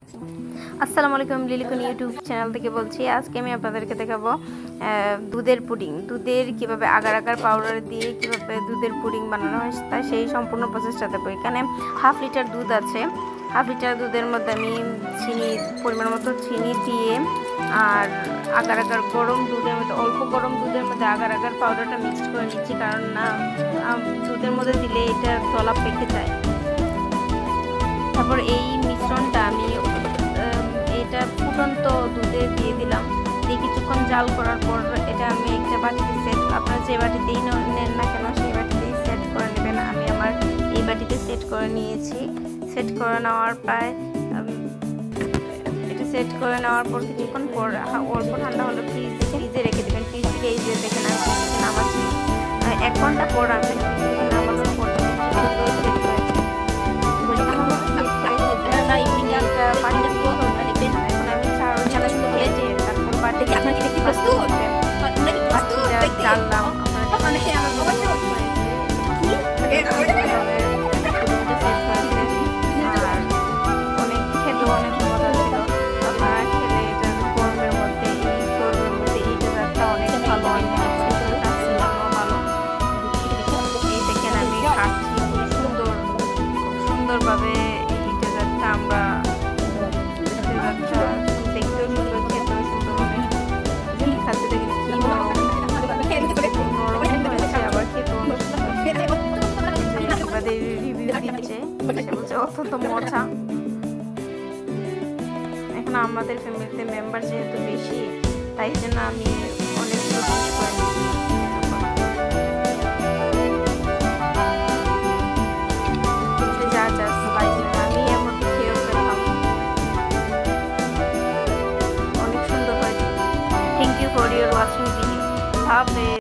আসসালামু আলাইকুম, লিলিকুন YouTube channel থেকে বলছি। আজকে আমি আপনাদেরকে দেখাবো দুধের পুডিং। দুধের কিভাবে আগার আগার পাউডার দিয়ে কিভাবে দুধের পুডিং বানানো হয় তা সেই সম্পূর্ণ প্রসেসটা দেবো। এখানে হাফ লিটার দুধ আছে। হাফ লিটার দুধের মধ্যে আমি চিনি, পরিমাণ মতো চিনি দিয়ে আর আগার আগার গরম দুধের মধ্যে, অল্প গরম দুধের মধ্যে আগার আগার পাউডারটা মিক্সড করে নিচ্ছি, কারণ না দুধের মধ্যে দিলে এটা দলা পেকে যায়। তারপর এই মিশ্রণটা আমি এটা ফুটন্ত দুধে দিয়ে দিলাম। দিয়ে কিছুক্ষণ জাল করার পর এটা আমি একটা বাটিতে সেট, আপনারা যে বাটিতেই নেন না কেন সেই বাটিতেই সেট করে নেবেন। আমি আমার এই বাটিতে সেট করে নিয়েছি। সেট করে নেওয়ার প্রায় এটা সেট করে নেওয়ার পর কিছুক্ষণ পর অল্প ঠান্ডা হলে ফ্রিজে রেখে দেবেন। ফ্রিজ থেকে এই যে দেখেন আমি নামাচ্ছি 1 ঘন্টা পর আমি নামানোর পর সুন্দরভাবে এই ডেজার্টটা আমরা দেখতেও সুন্দর, খেতেও সুন্দর, অনেক খাতে দেখে কি নরম হয়েছে, আবার খেতেও রিভিউ দিচ্ছে, বলছে অত্যন্ত মজা। এখন আমাদের ফ্যামিলিতে মেম্বার যেহেতু বেশি, তাই জন্য আমি অনেক for your watching video.